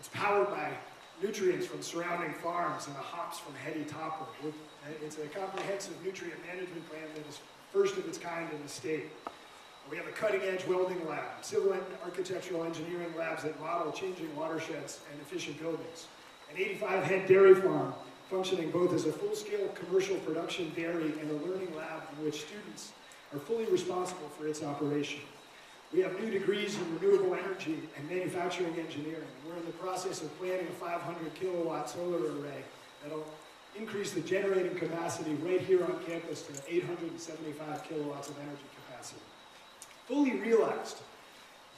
It's powered by nutrients from surrounding farms and the hops from heady topwood. It's a comprehensive nutrient management plan that is first of its kind in the state. We have a cutting-edge welding lab, civil and architectural engineering labs that model changing watersheds and efficient buildings. An 85-head dairy farm functioning both as a full-scale commercial production dairy and a learning lab in which students are fully responsible for its operation. We have new degrees in renewable energy and manufacturing engineering. We're in the process of planning a 500 kilowatt solar array that'll increase the generating capacity right here on campus to 875 kilowatts of energy capacity. Fully realized,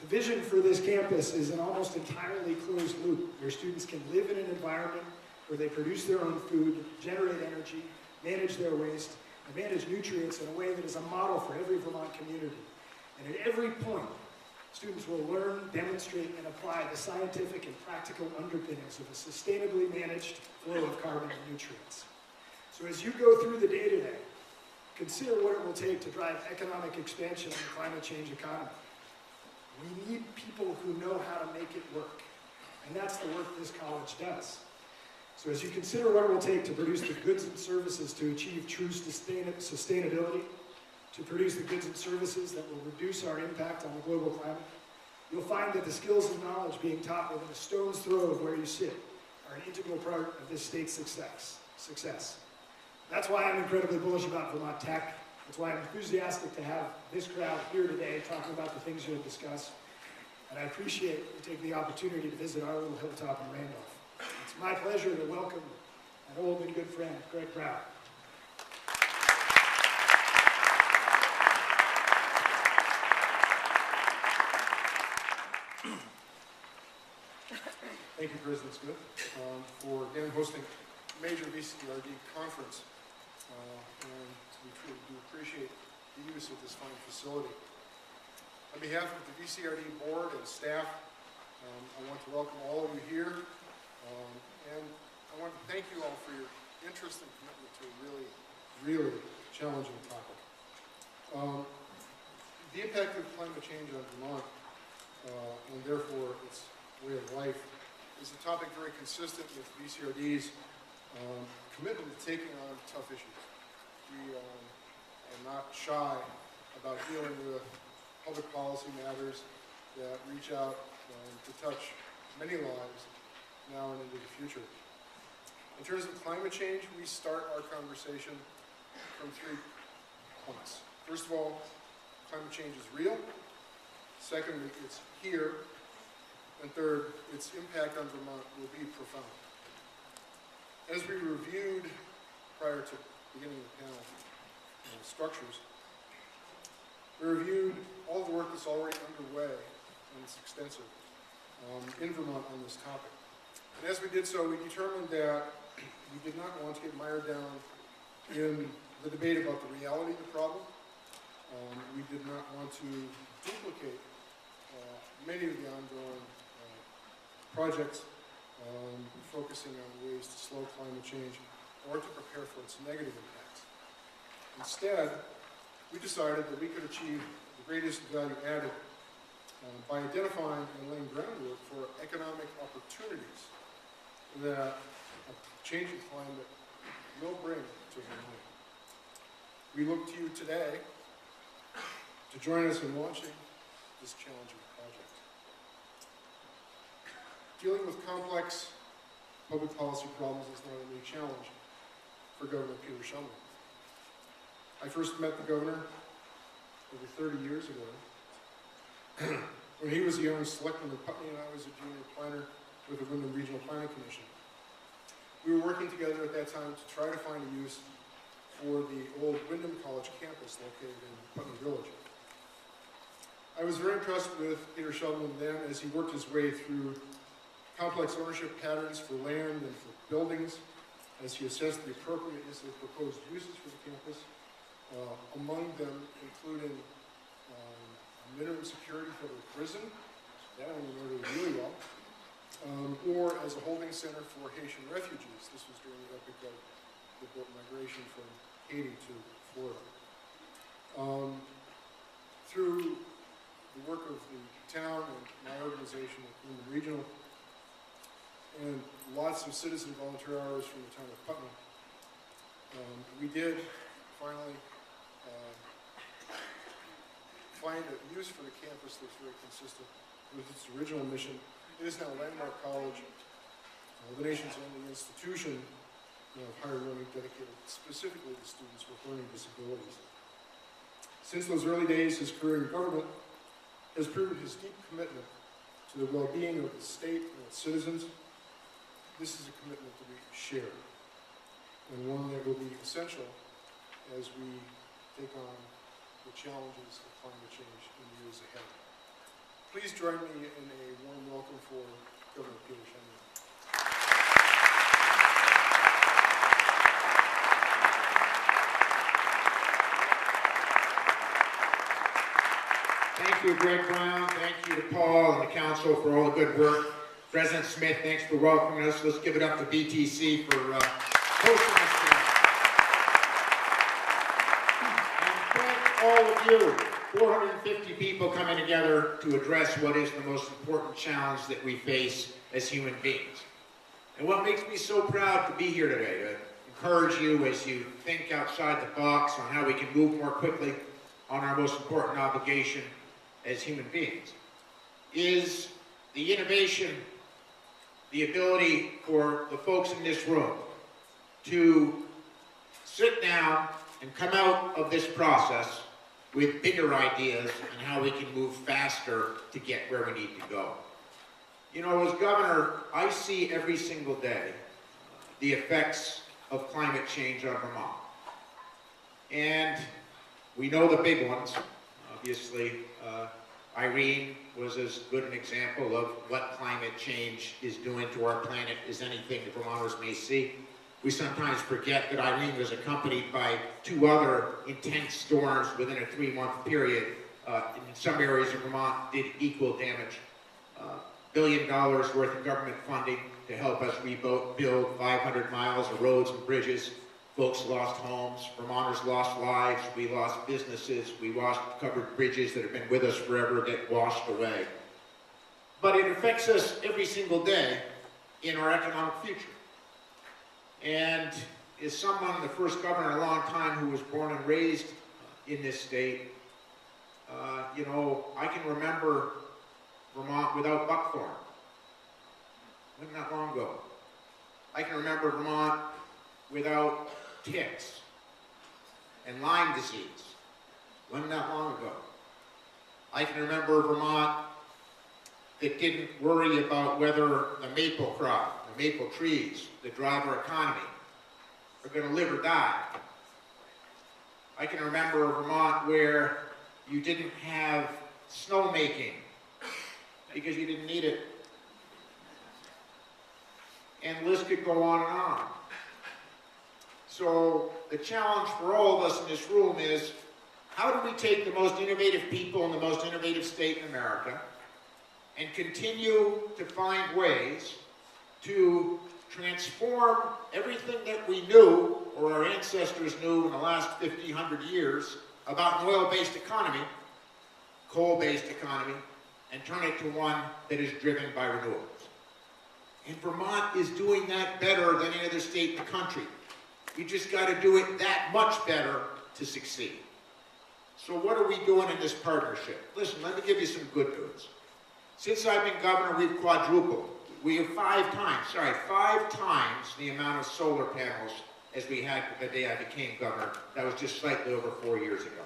the vision for this campus is an almost entirely closed loop, where students can live in an environment where they produce their own food, generate energy, manage their waste, and manage nutrients in a way that is a model for every Vermont community. And at every point, students will learn, demonstrate, and apply the scientific and practical underpinnings of a sustainably managed flow of carbon and nutrients. So as you go through the day today, consider what it will take to drive economic expansion in the climate change economy. We need people who know how to make it work. And that's the work this college does. So as you consider what it will take to produce the goods and services to achieve true sustainability, to produce the goods and services that will reduce our impact on the global climate, you'll find that the skills and knowledge being taught within a stone's throw of where you sit are an integral part of this state's success. That's why I'm incredibly bullish about Vermont Tech. That's why I'm enthusiastic to have this crowd here today talking about the things you'll discuss. And I appreciate you taking the opportunity to visit our little hilltop in Randolph. It's my pleasure to welcome an old and good friend, Greg Brown. Thank you, President Smith, for again hosting a major VCRD conference. And we truly do appreciate the use of this fine facility. On behalf of the VCRD board and staff, I want to welcome all of you here. And I want to thank you all for your interest and commitment to a really, really challenging topic. The impact of climate change on Vermont, and therefore its way of life, is a topic very consistent with VCRD's commitment to taking on tough issues. We are not shy about dealing with public policy matters that reach out to touch many lives now and into the future. In terms of climate change, we start our conversation from 3 points. First of all, climate change is real. Secondly, it's here. And third, its impact on Vermont will be profound. As we reviewed prior to beginning the panel structures, we reviewed all the work that's already underway, and it's extensive, in Vermont on this topic. And as we did so, we determined that we did not want to get mired down in the debate about the reality of the problem. We did not want to duplicate many of the ongoing projects focusing on ways to slow climate change or to prepare for its negative impacts. Instead, we decided that we could achieve the greatest value added by identifying and laying groundwork for economic opportunities that a changing climate will bring to Vermont. We look to you today to join us in launching this challenging project. Dealing with complex public policy problems is not a new challenge for Governor Peter Shumlin. I first met the governor over 30 years ago when he was a young selectman in Putney and I was a junior planner with the Wyndham Regional Planning Commission. We were working together at that time to try to find a use for the old Wyndham College campus located in Putney Village. I was very impressed with Peter Shumlin then as he worked his way through complex ownership patterns for land and for buildings, as he assessed the appropriateness of proposed uses for the campus, among them including a minimum security federal prison, that I remember really well, or as a holding center for Haitian refugees. This was during the epic of the boat migration from Haiti to Florida. Through the work of the town and my organization at Wyndham Regional, and lots of citizen volunteer hours from the town of Putnam. We did finally find a use for the campus that's very consistent with its original mission. It is now Landmark College, the nation's only institution of higher learning dedicated specifically to students with learning disabilities. Since those early days, his career in government has proven his deep commitment to the well-being of the state and its citizens. This is a commitment to be shared, and one that will be essential as we take on the challenges of climate change in the years ahead. Please join me in a warm welcome for Governor Peter Sheinbaum. Thank you, Greg Brown. Thank you to Paul and the council for all the good work. President Smith, thanks for welcoming us. Let's give it up to BTC for hosting us today. And thank all of you, 450 people coming together to address what is the most important challenge that we face as human beings. And what makes me so proud to be here today, to encourage you as you think outside the box on how we can move more quickly on our most important obligation as human beings, is the innovation, the ability for the folks in this room to sit down and come out of this process with bigger ideas on how we can move faster to get where we need to go. You know, as governor, I see every single day the effects of climate change on Vermont. And we know the big ones. Obviously, Irene was as good an example of what climate change is doing to our planet as anything the Vermonters may see. We sometimes forget that Irene was accompanied by 2 other intense storms within a 3-month period. In some areas of Vermont did equal damage. $1 billion worth of government funding to help us rebuild 500 miles of roads and bridges. Folks lost homes, Vermonters lost lives, we lost businesses, we lost covered bridges that have been with us forever get washed away. But it affects us every single day in our economic future. And as someone, the first governor in a long time who was born and raised in this state, you know, I can remember Vermont without buckthorn. Wasn't that long ago. I can remember Vermont without ticks and Lyme disease. Wasn't that long ago. I can remember Vermont that didn't worry about whether the maple crop, the maple trees that drive our economy are going to live or die. I can remember a Vermont where you didn't have snowmaking because you didn't need it. And the list could go on and on. So the challenge for all of us in this room is, how do we take the most innovative people in the most innovative state in America and continue to find ways to transform everything that we knew, or our ancestors knew in the last 50, 100 years about an oil-based economy, coal-based economy, and turn it to one that is driven by renewables. And Vermont is doing that better than any other state in the country. We just got to do it that much better to succeed. So what are we doing in this partnership? Listen, let me give you some good news. Since I've been governor, we've quadrupled. We have 5 times the amount of solar panels as we had the day I became governor. That was just slightly over 4 years ago.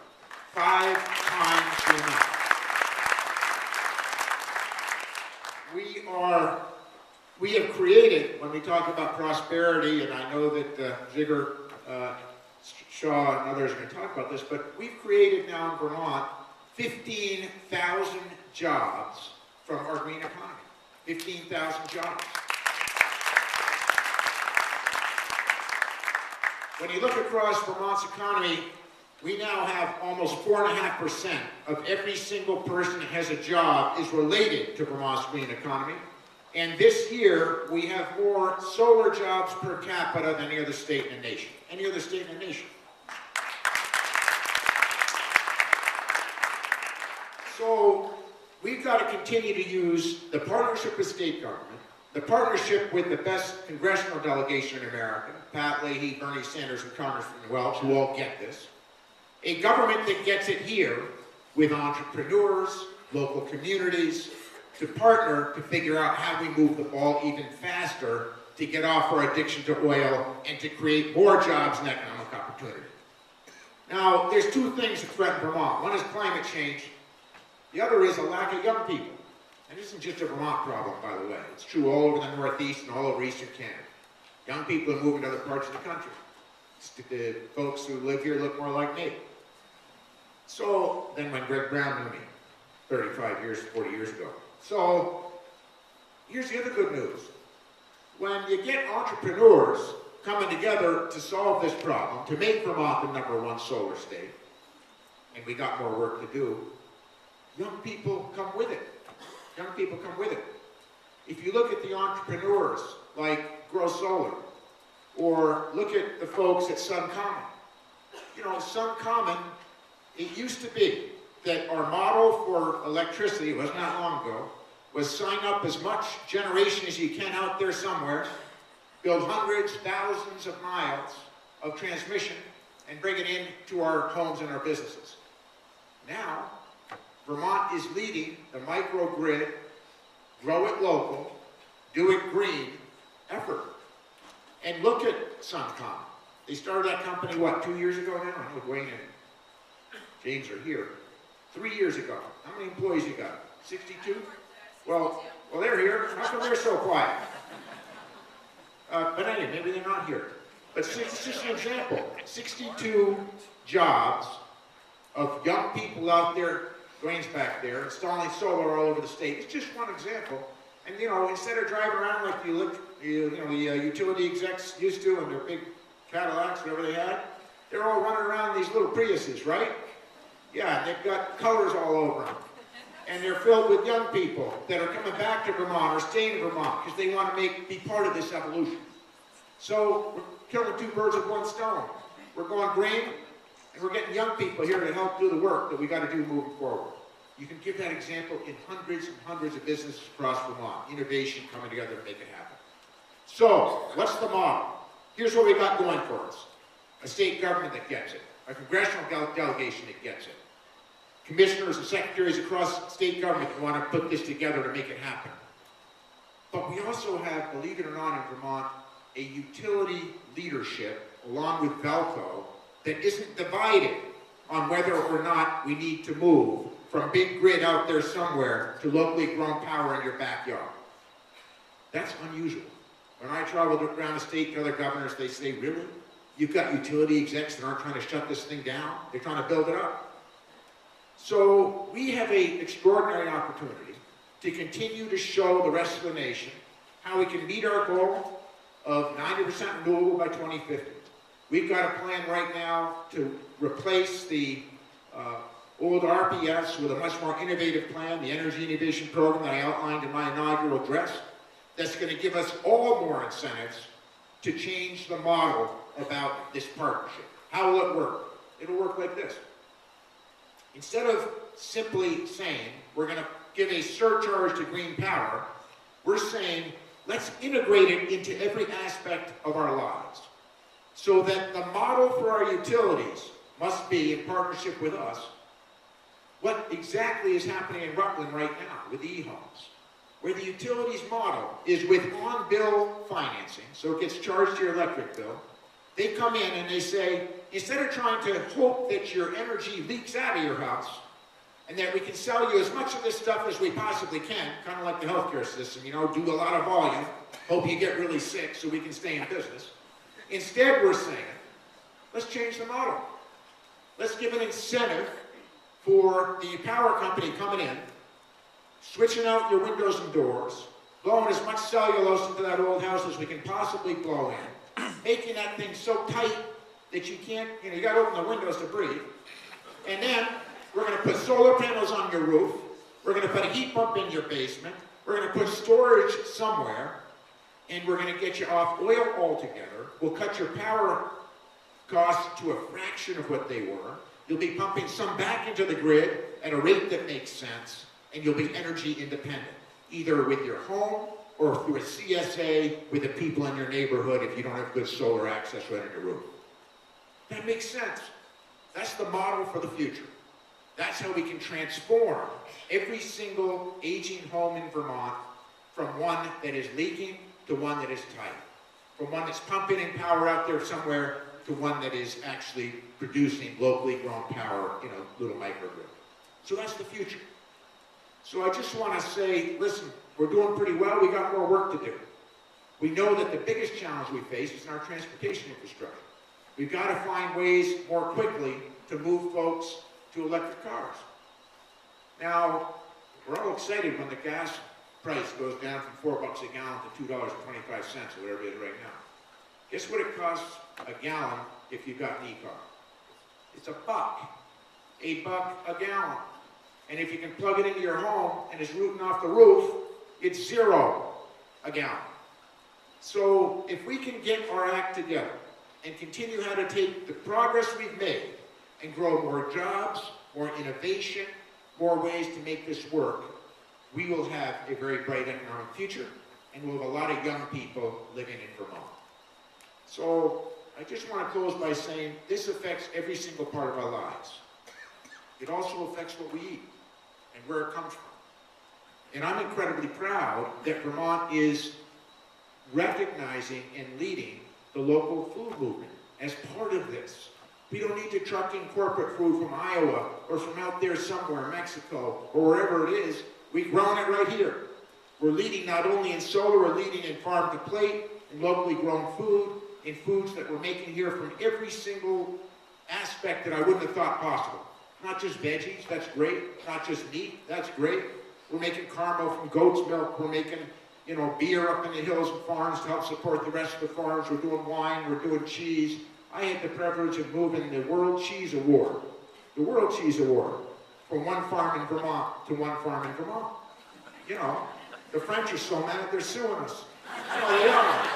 5 times the amount. We have created, when we talk about prosperity, and I know that Zigger, Shaw, and others are going to talk about this, but we've created now in Vermont 15,000 jobs from our green economy. 15,000 jobs. When you look across Vermont's economy, we now have almost 4.5% of every single person that has a job is related to Vermont's green economy. And this year, we have more solar jobs per capita than any other state in the nation. Any other state in the nation. So we've got to continue to use the partnership with state government, the partnership with the best congressional delegation in America, Pat Leahy, Bernie Sanders, and Congressman Welch, who all get this. A government that gets it here with entrepreneurs, local communities, to partner to figure out how we move the ball even faster to get off our addiction to oil and to create more jobs and economic opportunity. Now, there's two things that threaten Vermont. One is climate change. The other is a lack of young people. And this isn't just a Vermont problem, by the way. It's true all over the Northeast and all over Eastern Canada. Young people are moving to other parts of the country. The folks who live here look more like me. So, then when Greg Brown knew me, 35 years, 40 years ago. So, here's the other good news. When you get entrepreneurs coming together to solve this problem, to make Vermont the #1 solar state, and we got more work to do, young people come with it. Young people come with it. If you look at the entrepreneurs like Grow Solar, or look at the folks at Sun Common. You know, Sun Common, it used to be that our model for electricity, it wasn't that long ago, was sign up as much generation as you can out there somewhere, build hundreds, thousands of miles of transmission, and bring it into our homes and our businesses. Now, Vermont is leading the microgrid, grow it local, do it green effort. And look at SunCom. They started that company, what, 2 years ago now? I know Dwayne and James are here. 3 years ago. How many employees you got? 62? Well, they're here. How come they're so quiet? But anyway, maybe they're not here. But it's just an example. 62 jobs of young people out there, Dwayne's back there, installing solar all over the state. It's just one example. And you know, instead of driving around like the utility execs used to in their big Cadillacs, whatever they had, they're all running around in these little Priuses, right? Yeah, they've got colors all over them. And they're filled with young people that are coming back to Vermont or staying in Vermont because they want to be part of this evolution. So we're killing two birds with one stone. We're going green, and we're getting young people here to help do the work that we got to do moving forward. You can give that example in hundreds and hundreds of businesses across Vermont. Innovation coming together to make it happen. So, what's the model? Here's what we got going for us. A state government that gets it. A congressional delegation that gets it. Commissioners and secretaries across state government who want to put this together to make it happen. But we also have, believe it or not, in Vermont, a utility leadership, along with Velco, that isn't divided on whether or not we need to move from big grid out there somewhere to locally grown power in your backyard. That's unusual. When I traveled around the state to other governors, they say, really? You've got utility execs that aren't trying to shut this thing down? They're trying to build it up. So we have an extraordinary opportunity to continue to show the rest of the nation how we can meet our goal of 90% renewable by 2050. We've got a plan right now to replace the old RPS with a much more innovative plan, the Energy Innovation Program that I outlined in my inaugural address, that's going to give us all more incentives to change the model about this partnership. How will it work? It'll work like this. Instead of simply saying, we're going to give a surcharge to green power, we're saying, let's integrate it into every aspect of our lives. So that the model for our utilities must be, in partnership with us, what exactly is happening in Rutland right now with the e-homes, where the utilities model is with on-bill financing, so it gets charged to your electric bill. They come in and they say, instead of trying to hope that your energy leaks out of your house, and that we can sell you as much of this stuff as we possibly can, kind of like the healthcare system, you know, do a lot of volume, hope you get really sick so we can stay in business. Instead, we're saying, let's change the model. Let's give an incentive for the power company coming in, switching out your windows and doors, blowing as much cellulose into that old house as we can possibly blow in, making that thing so tight that you can't, you got to open the windows to breathe. And then we're going to put solar panels on your roof. We're going to put a heat pump in your basement. We're going to put storage somewhere. And we're going to get you off oil altogether. We'll cut your power costs to a fraction of what they were. You'll be pumping some back into the grid at a rate that makes sense, and you'll be energy independent, either with your home or through a CSA with the people in your neighborhood if you don't have good solar access right on your roof. That makes sense. That's the model for the future. That's how we can transform every single aging home in Vermont from one that is leaking to one that is tight. From one that's pumping in power out there somewhere to one that is actually producing locally grown power in a little microgrid. So that's the future. So I just want to say, listen, we're doing pretty well. We got more work to do. We know that the biggest challenge we face is in our transportation infrastructure. We've got to find ways more quickly to move folks to electric cars. Now, we're all excited when the gas price goes down from $4 a gallon to $2.25 or whatever it is right now. Guess what it costs a gallon if you've got an e-car? It's $1. $1 a gallon. And if you can plug it into your home and it's rooting off the roof, it's $0 a gallon. So if we can get our act together and continue how to take the progress we've made and grow more jobs, more innovation, more ways to make this work, we will have a very bright economic future, and we'll have a lot of young people living in Vermont. So I just want to close by saying this affects every single part of our lives. It also affects what we eat and where it comes from. And I'm incredibly proud that Vermont is recognizing and leading the local food movement as part of this. We don't need to truck in corporate food from Iowa or from out there somewhere, Mexico, or wherever it is. We've grown it right here. We're leading not only in solar, we're leading in farm to plate, in locally grown food, in foods that we're making here from every single aspect that I wouldn't have thought possible. Not just veggies, that's great. Not just meat, that's great. We're making caramel from goat's milk. We're making, beer up in the hills and farms to help support the rest of the farms. We're doing wine, we're doing cheese. I had the privilege of moving the World Cheese Award, from one farm in Vermont to one farm in Vermont. The French are so mad they're suing us. They are.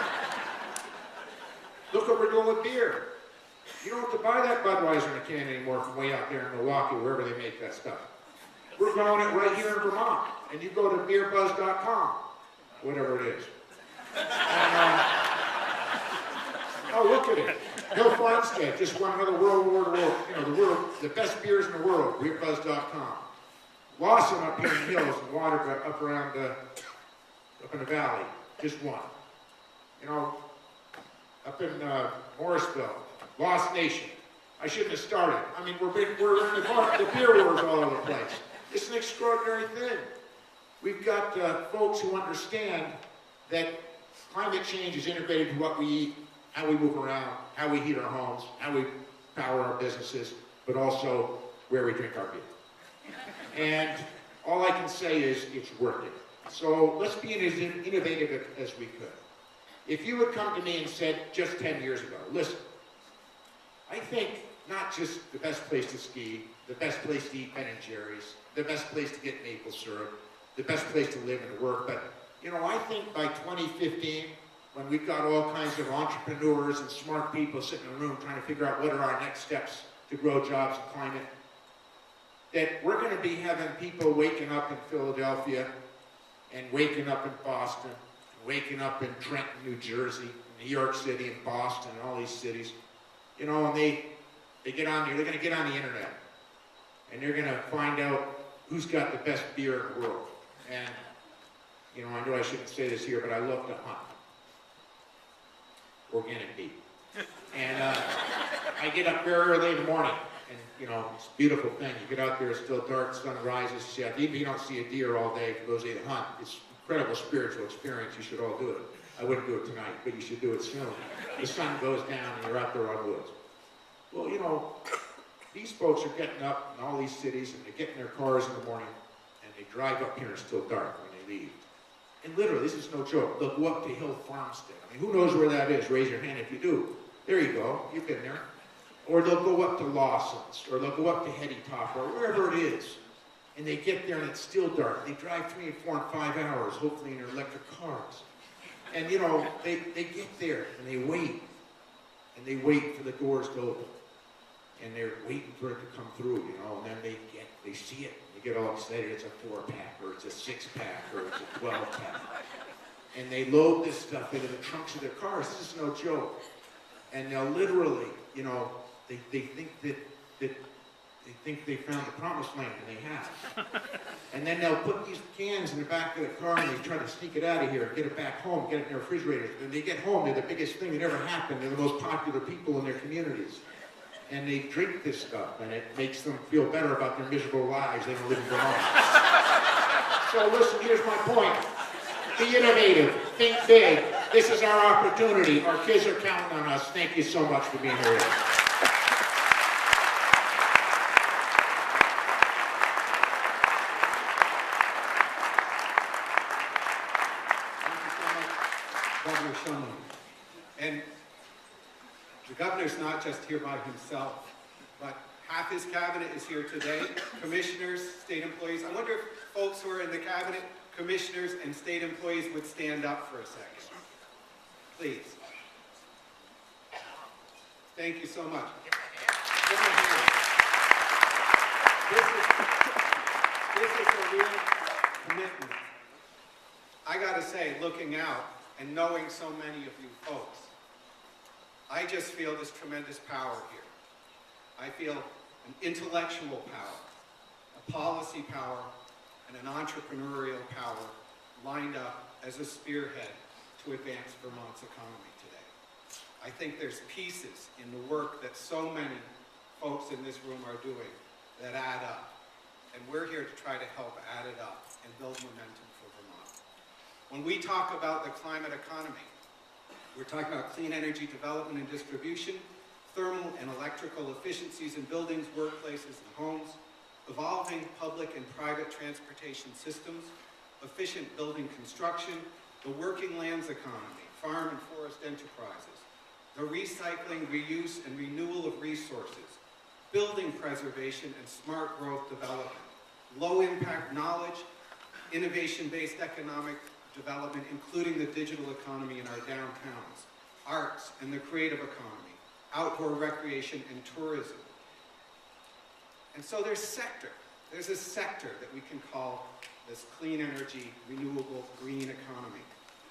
Look what we're doing with beer. You don't have to buy that Budweiser in a can anymore from way out there in Milwaukee, wherever they make that stuff. We're growing it right here in Vermont. And you go to beerbuzz.com, whatever it is. And, oh, look at it. Hill Farmstead just won another World Award, the best beers in the world, beerbuzz.com. Lawson up here in the hills and Waterbury up around, up in the valley, just won. Up in Morrisville, Lost Nation. I shouldn't have started. I mean, we're in the beer wars all over the place. It's an extraordinary thing. We've got folks who understand that climate change is integrated to what we eat, how we move around, how we heat our homes, how we power our businesses, but also where we drink our beer. And all I can say is it's working. So let's be as innovative as we could. If you had come to me and said just 10 years ago, listen, I think not just the best place to ski, the best place to eat Ben & Jerry's, the best place to get maple syrup, the best place to live and work, but I think by 2015, when we've got all kinds of entrepreneurs and smart people sitting in a room trying to figure out what are our next steps to grow jobs and climate, that we're going to be having people waking up in Philadelphia and waking up in Boston, and waking up in Trenton, New Jersey, New York City, and Boston, and all these cities, and they get on there, they're going to get on the internet, and they're going to find out who's got the best beer in the world. And, I know I shouldn't say this here, but I love to hunt. Organic meat. And I get up very early in the morning, and it's a beautiful thing. You get out there, it's still dark, sun rises. Even if you don't see a deer all day, for those of you that hunt, it's an incredible spiritual experience. You should all do it. I wouldn't do it tonight, but you should do it soon. The sun goes down, and you're out there on the woods. Well, these folks are getting up in all these cities, and they get in their cars in the morning, and they drive up here, and it's still dark when they leave. And literally, this is no joke, they'll go up to Hill Farmstead. I mean, who knows where that is? Raise your hand if you do. There you go, you've been there. Or they'll go up to Lawson's, or they'll go up to Hetty Top, or wherever it is. And they get there and it's still dark. They drive 3 and 4 and 5 hours, hopefully in their electric cars. And they get there and they wait. And they wait for the doors to open. And they're waiting for it to come through, and then they see it. They get all excited. It's a 4-pack, or it's a 6-pack, or it's a 12-pack. and they load this stuff into the trunks of their cars. This is no joke. And they'll literally, you know, they think that they think they found the promised land, and they have. And then they'll put these cans in the back of the car, and they try to sneak it out of here, get it back home, get it in their refrigerators. When they get home, they're the biggest thing that ever happened. They're the most popular people in their communities. And they drink this stuff, and it makes them feel better about their miserable lives. They don't live in Vermont. So listen, here's my point. Be innovative. Think big. This is our opportunity. Our kids are counting on us. Thank you so much for being here. Governor Shumlin. And the governor's not just here by himself, but half his cabinet is here today, commissioners, state employees. I wonder if folks who are in the cabinet, commissioners and state employees would stand up for a second. Please. Thank you so much. Give them a hand. This is a real commitment. I gotta say, looking out and knowing so many of you folks, I just feel this tremendous power here. I feel an intellectual power, a policy power, and an entrepreneurial power lined up as a spearhead to advance Vermont's economy today. I think there's pieces in the work that so many folks in this room are doing that add up. And we're here to try to help add it up and build momentum for Vermont. When we talk about the climate economy, we're talking about clean energy development and distribution, thermal and electrical efficiencies in buildings, workplaces, and homes, evolving public and private transportation systems, efficient building construction, the working lands economy, farm and forest enterprises, the recycling, reuse, and renewal of resources, building preservation and smart growth development, low-impact knowledge, innovation-based economic development, including the digital economy in our downtowns, arts and the creative economy, outdoor recreation and tourism. And so there's a sector that we can call this clean energy, renewable, green economy.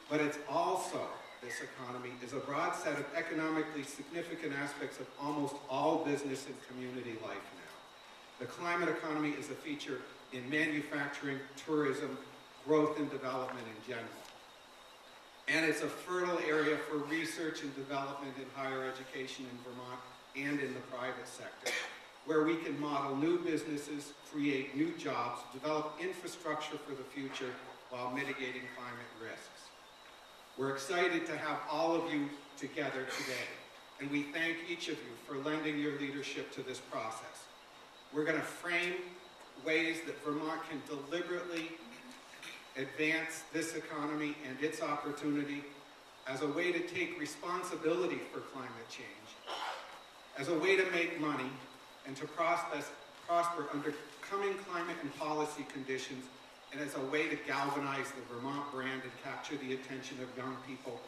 But it's also, this economy is a broad set of economically significant aspects of almost all business and community life now. The climate economy is a feature in manufacturing, tourism, growth and development in general. And it's a fertile area for research and development in higher education in Vermont and in the private sector, where we can model new businesses, create new jobs, develop infrastructure for the future while mitigating climate risks. We're excited to have all of you together today, and we thank each of you for lending your leadership to this process. We're going to frame ways that Vermont can deliberately advance this economy and its opportunity as a way to take responsibility for climate change, as a way to make money, and to prosper under coming climate and policy conditions, and as a way to galvanize the Vermont brand and capture the attention of young people,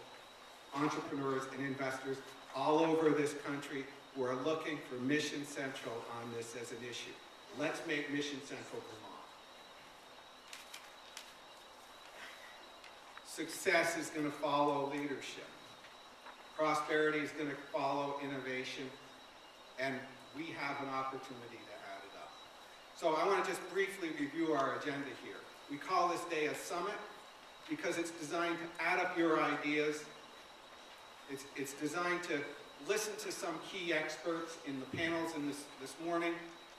entrepreneurs, and investors all over this country who are looking for Mission Central on this as an issue. Let's make Mission Central Vermont. Success is going to follow leadership. Prosperity is going to follow innovation, and we have an opportunity to add it up. So I want to just briefly review our agenda here. We call this day a summit because it's designed to add up your ideas. It's designed to listen to some key experts in the panels in this morning,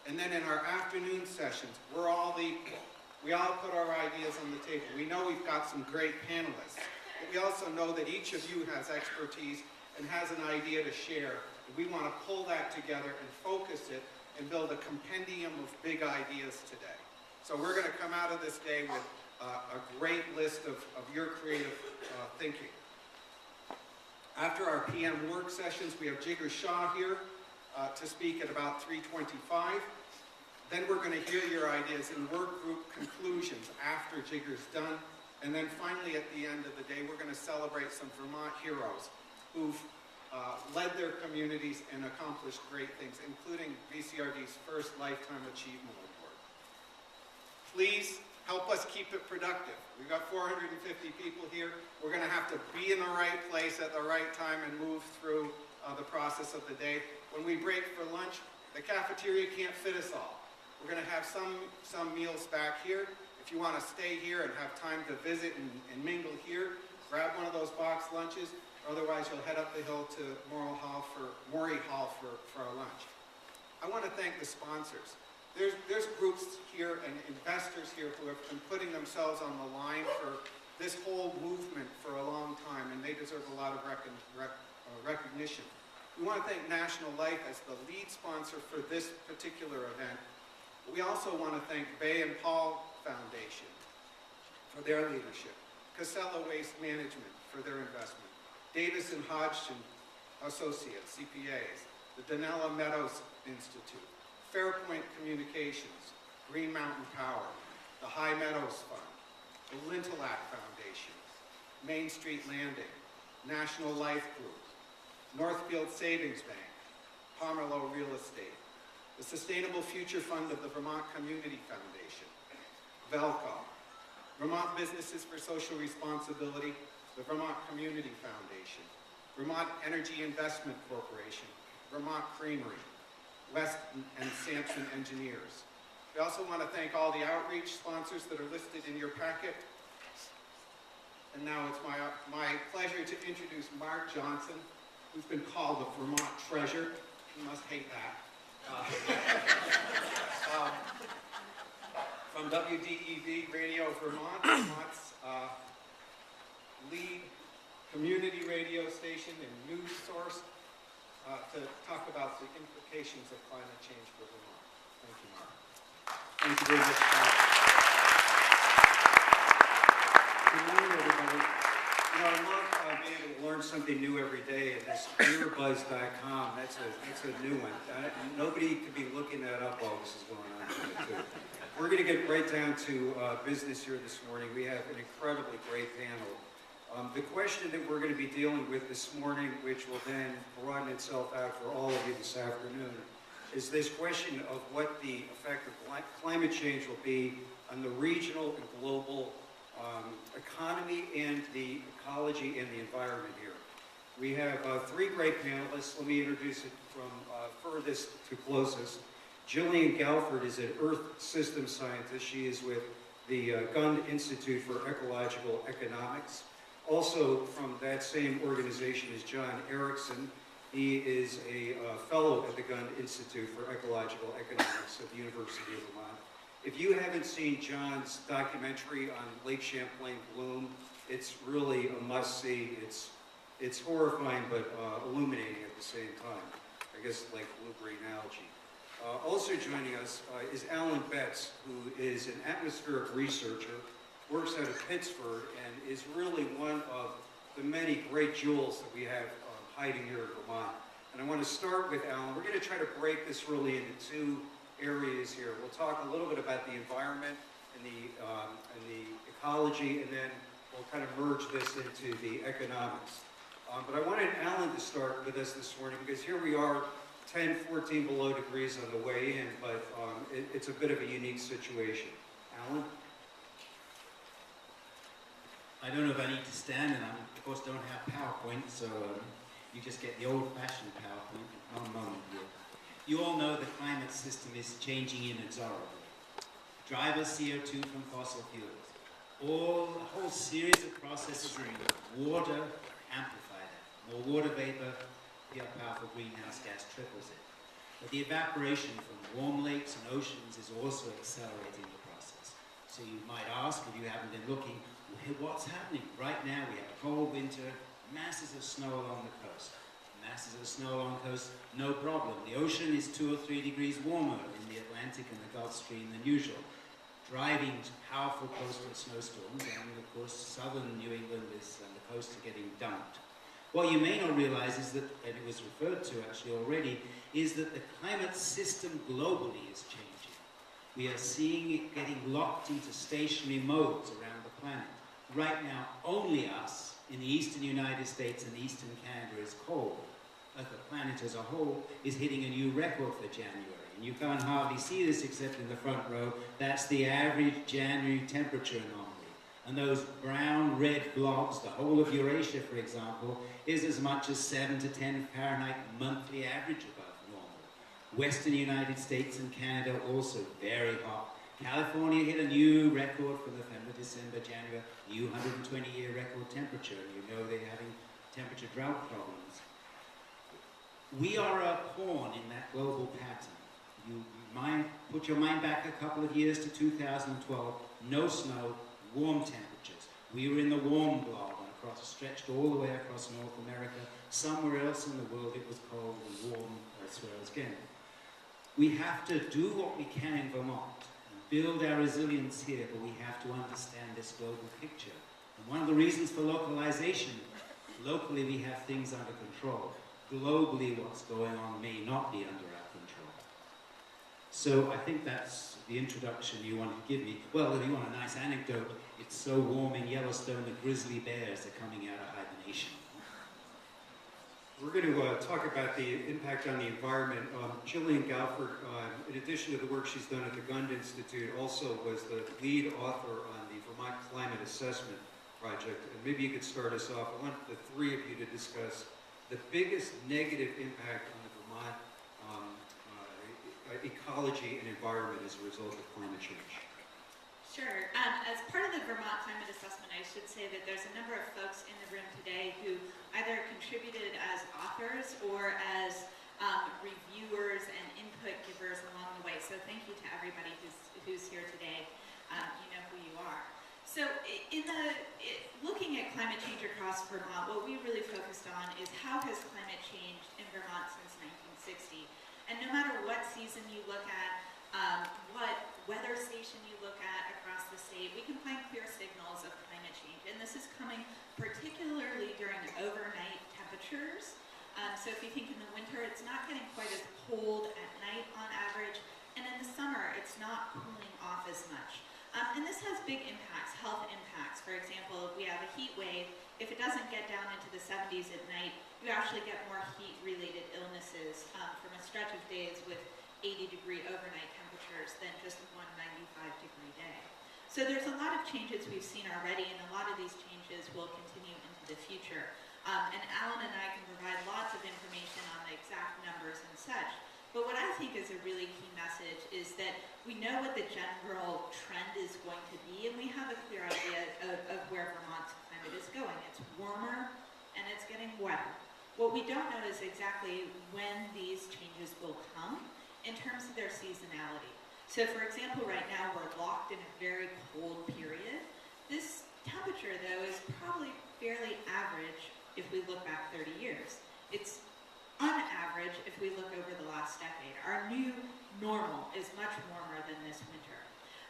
and then in our afternoon sessions, we're all equal. We all put our ideas on the table. We know we've got some great panelists, but we also know that each of you has expertise and has an idea to share. And we want to pull that together and focus it and build a compendium of big ideas today. So we're going to come out of this day with a great list of your creative thinking. After our PM work sessions, we have Jigger Shaw here to speak at about 3:25. Then we're going to hear your ideas in work group conclusions after Jigger's done. And then finally at the end of the day, we're going to celebrate some Vermont heroes who've led their communities and accomplished great things, including VCRD's first Lifetime Achievement Award. Please Help us keep it productive. We've got 450 people here. We're going to have to be in the right place at the right time and move through the process of the day. When we break for lunch, the cafeteria can't fit us all. We're going to have some meals back here. If you want to stay here and have time to visit and mingle here, grab one of those box lunches. Otherwise, you'll head up the hill to Morey Hall for our lunch. I want to thank the sponsors. There's groups here and investors here who have been putting themselves on the line for this whole movement for a long time, and they deserve a lot of recognition. We want to thank National Life as the lead sponsor for this particular event. We also want to thank Bay and Paul Foundation for their leadership, Costello Waste Management for their investment, Davis and Hodgson Associates, CPAs, the Danella Meadows Institute, Fairpoint Communications, Green Mountain Power, the High Meadows Fund, the Lintillac Foundation, Main Street Landing, National Life Group, Northfield Savings Bank, Pomerleau Real Estate, the Sustainable Future Fund of the Vermont Community Foundation, Velco, Vermont Businesses for Social Responsibility, the Vermont Community Foundation, Vermont Energy Investment Corporation, Vermont Creamery, West and Sampson Engineers. We also want to thank all the outreach sponsors that are listed in your packet. And now it's my pleasure to introduce Mark Johnson, who's been called the Vermont Treasure. You must hate that. From WDEV Radio Vermont, Vermont's lead community radio station and news source, to talk about the implications of climate change for Vermont. Thank you, Mark. Thank you very much, Scott. Good morning, everybody. You know, I love being able to learn something new every day, and this earbuzz.com, that's a new one. Nobody could be looking that up while this is going on too. We're going to get right down to business here this morning. We have an incredibly great panel. The question that we're going to be dealing with this morning, which will then broaden itself out for all of you this afternoon, is this question of what the effect of climate change will be on the regional and global economy and the ecology and the environment here. We have three great panelists. Let me introduce it from furthest to closest. Jillian Galford is an Earth System Scientist. She is with the Gund Institute for Ecological Economics. Also from that same organization is John Erickson. He is a fellow at the Gund Institute for Ecological Economics at the University of Vermont. If you haven't seen John's documentary on Lake Champlain bloom, it's really a must-see. It's horrifying but illuminating at the same time. I guess like blue-green algae. Also joining us is Alan Betts, who is an atmospheric researcher, works out of Pittsburgh, and is really one of the many great jewels that we have hiding here in Vermont. And I want to start with Alan. We're going to try to break this really into two areas here. We'll talk a little bit about the environment and the ecology, and then we'll kind of merge this into the economics. But I wanted Alan to start with us this morning because here we are 10, 14 below degrees on the way in, but it's a bit of a unique situation. Alan? I don't know if I need to stand, and I, of course, don't have PowerPoint, so you just get the old-fashioned PowerPoint. One moment here. You all know the climate system is changing inexorably. Driver CO2 from fossil fuels. A whole series of processes in water amplify that. More water vapor, the powerful greenhouse gas triples it. But the evaporation from warm lakes and oceans is also accelerating the process. So you might ask, if you haven't been looking, what's happening? Right now we have a cold winter, masses of snow along the coast. Masses of snow along the coast, no problem. The ocean is 2 or 3 degrees warmer in the Atlantic and the Gulf Stream than usual, driving powerful coastal snowstorms, and of course southern New England and the coast are getting dumped. What you may not realize is that, and it was referred to actually already, is that the climate system globally is changing. We are seeing it getting locked into stationary modes around the planet. Right now, only us in the eastern United States and eastern Canada is cold. But the planet as a whole is hitting a new record for January. and you can't hardly see this except in the front row, that's the average January temperature anomaly. And those brown-red blobs, the whole of Eurasia, for example, is as much as 7 to 10 Fahrenheit monthly average above normal. Western United States and Canada also very hot. California hit a new record for November, December, January, new 120-year record temperature, and you know they're having temperature drought problems. We are a pawn in that global pattern. Put your mind back a couple of years to 2012, no snow, warm temperatures. We were in the warm blob and stretched all the way across North America. Somewhere else in the world it was cold and warm elsewhere again. We have to do what we can in Vermont and build our resilience here, but we have to understand this global picture. And one of the reasons for localization, locally we have things under control. Globally what's going on may not be under our control. So I think that's the introduction you wanted to give me. Well, if you want a nice anecdote, it's so warm in Yellowstone that grizzly bears are coming out of hibernation. We're going to talk about the impact on the environment. Jillian Galford, in addition to the work she's done at the Gund Institute, also was the lead author on the Vermont Climate Assessment Project. And maybe you could start us off. I want the three of you to discuss the biggest negative impact on the Vermont ecology and environment as a result of climate change. Sure. As part of the Vermont Climate Assessment, I should say that there's a number of folks in the room today who either contributed as authors or as reviewers and input givers along the way. So thank you to everybody who's here today. You know who you are. So looking at climate change across Vermont, what we really focused on is how has climate changed in Vermont since 1960. And no matter what season you look at, what weather station you look at across the state, we can find clear signals of climate change. And this is coming particularly during overnight temperatures. So if you think in the winter, it's not getting quite as cold at night on average. And in the summer, it's not cooling off as much. And this has big impacts, health impacts. For example, if we have a heat wave, if it doesn't get down into the 70s at night, you actually get more heat-related illnesses from a stretch of days with 80-degree overnight temperatures than just one 95-degree day. So there's a lot of changes we've seen already, and a lot of these changes will continue into the future. And Alan and I can provide lots of information on the exact numbers and such. But what I think is a really key message is that we know what the general trend is going to be, and we have a clear idea of where Vermont's climate is going. It's warmer, and it's getting wetter. What we don't know is exactly when these changes will come in terms of their seasonality. So for example, right now we're locked in a very cold period. This temperature, though, is probably fairly average if we look back 30 years. It's unaverage if we look over the last decade. Our new normal is much warmer than this winter.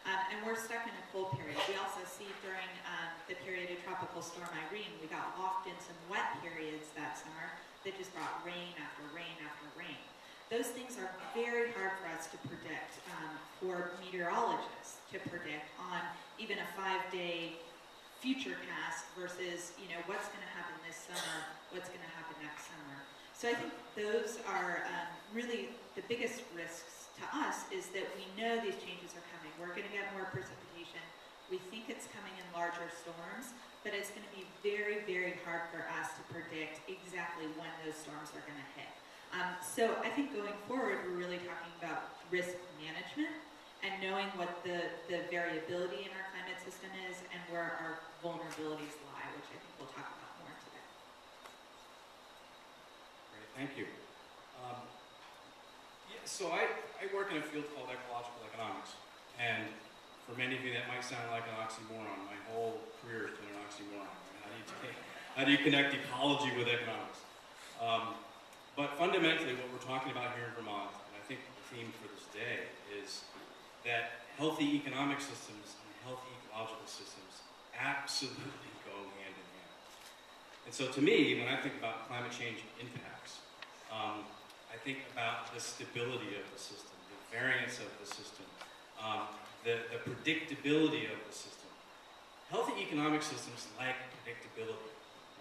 And we're stuck in a cold period. We also see during the period of Tropical Storm Irene, we got locked in some wet periods that summer that just brought rain after rain after rain. Those things are very hard for us to predict, for meteorologists to predict on even a 5-day future cast versus, you know, what's going to happen this summer, what's going to happen next summer. So I think those are really the biggest risks to us, is that we know these changes are coming. We're going to get more precipitation. We think it's coming in larger storms, but it's going to be very, very hard for us to predict exactly when those storms are going to hit. So I think going forward, we're really talking about risk management and knowing what the variability in our climate system is and where our vulnerabilities lie, which I think we'll talk about more today. Great, thank you. So I work in a field called ecological economics, and for many of you that might sound like an oxymoron. My whole career has been an oxymoron. How do you connect ecology with economics? But fundamentally, what we're talking about here in Vermont, and I think the theme for this day, is that healthy economic systems and healthy ecological systems absolutely go hand in hand. And so to me, when I think about climate change impacts, I think about the stability of the system, the variance of the system, the predictability of the system. Healthy economic systems like predictability,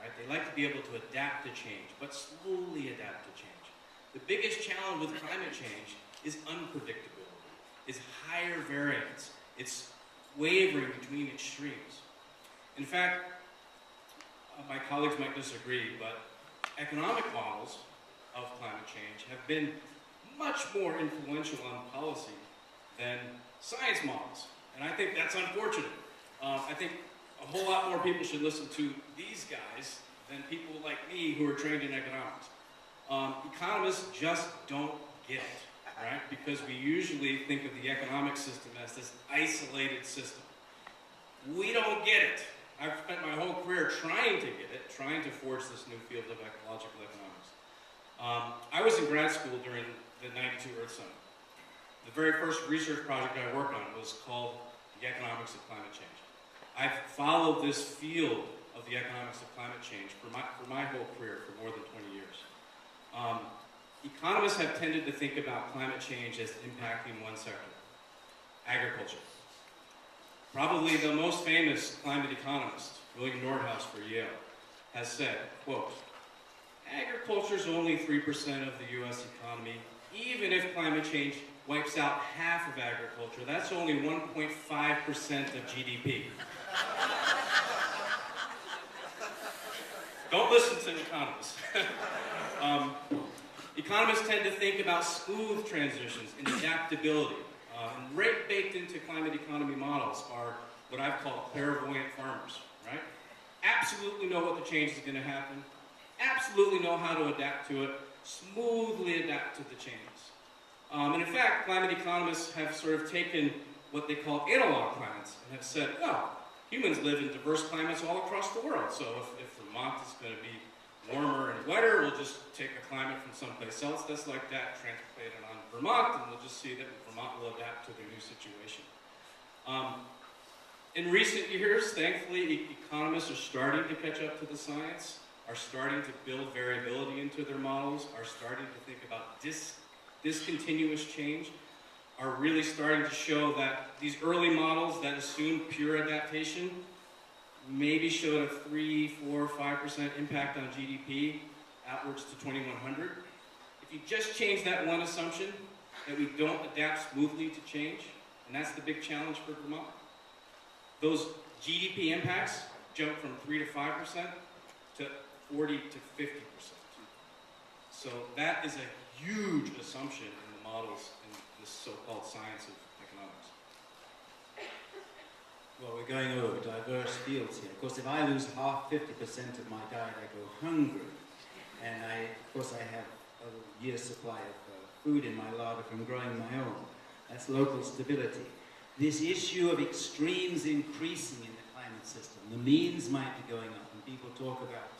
right? They like to be able to adapt to change, but slowly adapt to change. The biggest challenge with climate change is unpredictability, is higher variance, it's wavering between extremes. In fact, my colleagues might disagree, but economic models of climate change have been much more influential on policy than science models. And I think that's unfortunate. I think a whole lot more people should listen to these guys than people like me who are trained in economics. Economists just don't get it, right? Because we usually think of the economic system as this isolated system. We don't get it. I've spent my whole career trying to get it, trying to forge this new field of ecological economics. I was in grad school during the '92 Earth Summit. The very first research project I worked on was called The Economics of Climate Change. I've followed this field of the economics of climate change for my whole career, for more than 20 years. Economists have tended to think about climate change as impacting one sector, agriculture. Probably the most famous climate economist, William Nordhaus for Yale, has said, quote, agriculture is only 3% of the US economy. Even if climate change wipes out half of agriculture, that's only 1.5% of GDP. Don't listen to economists. Economists tend to think about smooth transitions and adaptability. And right baked into climate economy models are what I've called clairvoyant farmers, right? Absolutely know what the change is going to happen, absolutely know how to adapt to it, smoothly adapt to the changes. And in fact, climate economists have sort of taken what they call analog climates and have said, well, humans live in diverse climates all across the world, so if Vermont is going to be warmer and wetter, we'll just take a climate from someplace else that's like that, translate it on Vermont, and we'll just see that Vermont will adapt to the new situation. In recent years, thankfully, economists are starting to catch up to the science, are starting to build variability into their models, are starting to think about discontinuous change, are really starting to show that these early models that assumed pure adaptation maybe showed a 3, 4, 5% impact on GDP outwards to 2100. If you just change that one assumption, that we don't adapt smoothly to change, and that's the big challenge for Vermont, those GDP impacts jump from 3 to 5% to 40 to 50%. So that is a huge assumption in the models in this so-called science of economics. Well, we're going over diverse fields here. Of course, if I lose 50% of my diet, I go hungry. And of course, I have a year's supply of food in my larder from growing my own. That's local stability. This issue of extremes increasing in the climate system. The means might be going up, and people talk about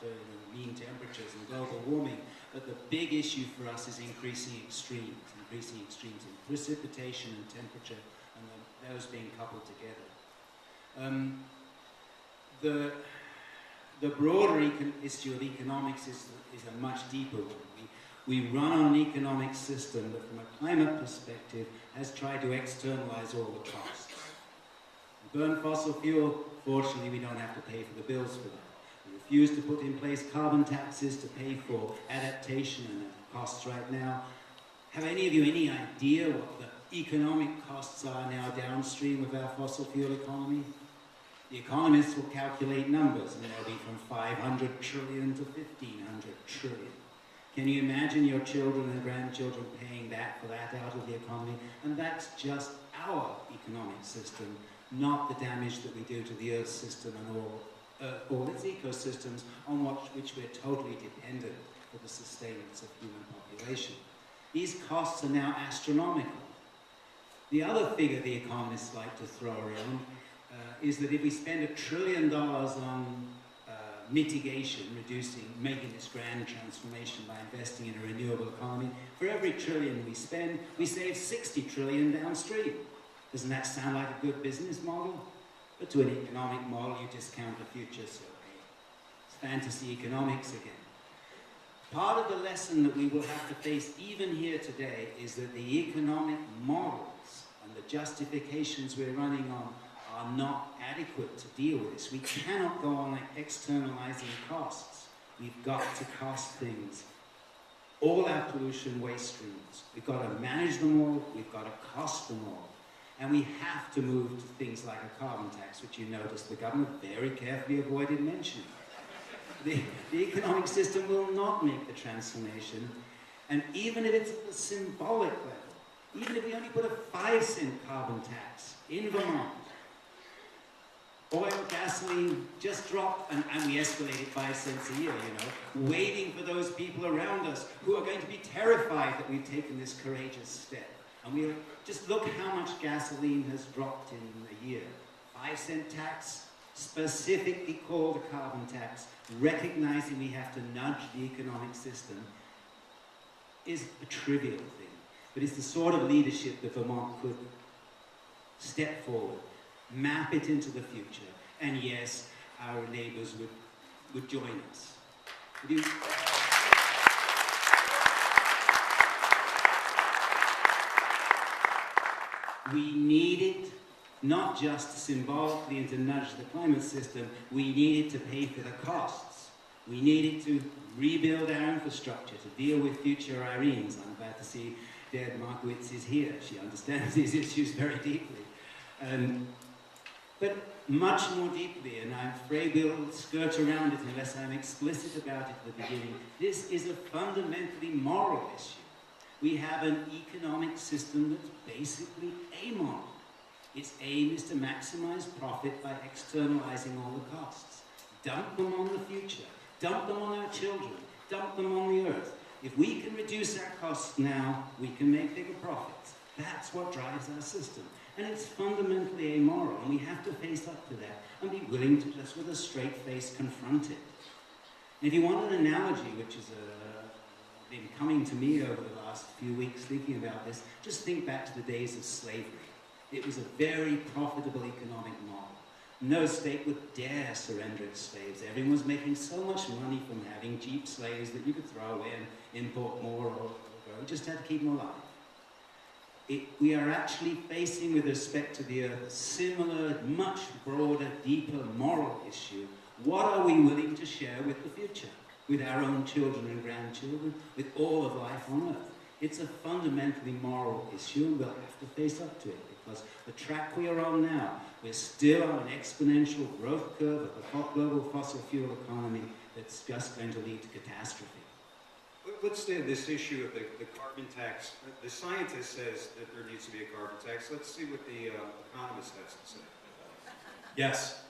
mean temperatures and global warming, but the big issue for us is increasing extremes in precipitation and temperature, and those being coupled together. The broader issue of economics is a much deeper one. We run on an economic system that, from a climate perspective, has tried to externalize all the costs. We burn fossil fuel, fortunately we don't have to pay for the bills for that. We refuse to put in place carbon taxes to pay for adaptation and costs right now. Have any of you any idea what the economic costs are now downstream of our fossil fuel economy? The economists will calculate numbers, and they'll be from 500 trillion to 1,500 trillion. Can you imagine your children and grandchildren paying for that out of the economy? And that's just our economic system, not the damage that we do to the Earth system and all its ecosystems on which we're totally dependent for the sustenance of human population. These costs are now astronomical. The other figure the economists like to throw around is that if we spend $1 trillion on mitigation, making this grand transformation by investing in a renewable economy, for every trillion we spend, we save 60 trillion downstream. Doesn't that sound like a good business model? But to an economic model, you discount the future, so it's fantasy economics again. Part of the lesson that we will have to face even here today is that the economic models and the justifications we're running on are not adequate to deal with this. We cannot go on externalizing costs. We've got to cost things. all our pollution waste streams. We've got to manage them all, we've got to cost them all. And we have to move to things like a carbon tax, which you notice the government very carefully avoided mentioning. The economic system will not make the transformation, and even if it's at the symbolic level, even if we only put a 5-cent carbon tax in Vermont, oil, gasoline just dropped, and we escalated 5 cents a year, you know, waiting for those people around us who are going to be terrified that we've taken this courageous step. And we just look how much gasoline has dropped in a year. 5-cent tax, specifically called a carbon tax, recognizing we have to nudge the economic system, is a trivial thing. But it's the sort of leadership that Vermont could step forward, map it into the future, and yes, our neighbors would join us. Would you? We need it, not just symbolically and to nudge the climate system, we need it to pay for the costs. We need it to rebuild our infrastructure, to deal with future Irenes. I'm glad to see Deb Markowitz is here. She understands these issues very deeply. But much more deeply, and I'm afraid we'll skirt around it unless I'm explicit about it at the beginning, this is a fundamentally moral issue. We have an economic system that's basically amoral. Its aim is to maximize profit by externalizing all the costs. Dump them on the future, dump them on our children, dump them on the earth. If we can reduce our costs now, we can make bigger profits. That's what drives our system. And it's fundamentally amoral, and we have to face up to that and be willing to just with a straight face confront it. And if you want an analogy, which has been coming to me over the last few weeks thinking about this, just think back to the days of slavery. It was a very profitable economic model. No state would dare surrender its slaves. Everyone was making so much money from having cheap slaves that you could throw away and import more or go. You just had to keep them alive. We are actually facing, with respect to the earth, a similar, much broader, deeper moral issue. What are we willing to share with the future? With our own children and grandchildren, with all of life on earth? It's a fundamentally moral issue, and we'll have to face up to it, because the track we are on now, we're still on an exponential growth curve of a global fossil fuel economy that's just going to lead to catastrophe. Let's stay on this issue of the carbon tax. The scientist says that there needs to be a carbon tax. Let's see what the economist has to say. Yes.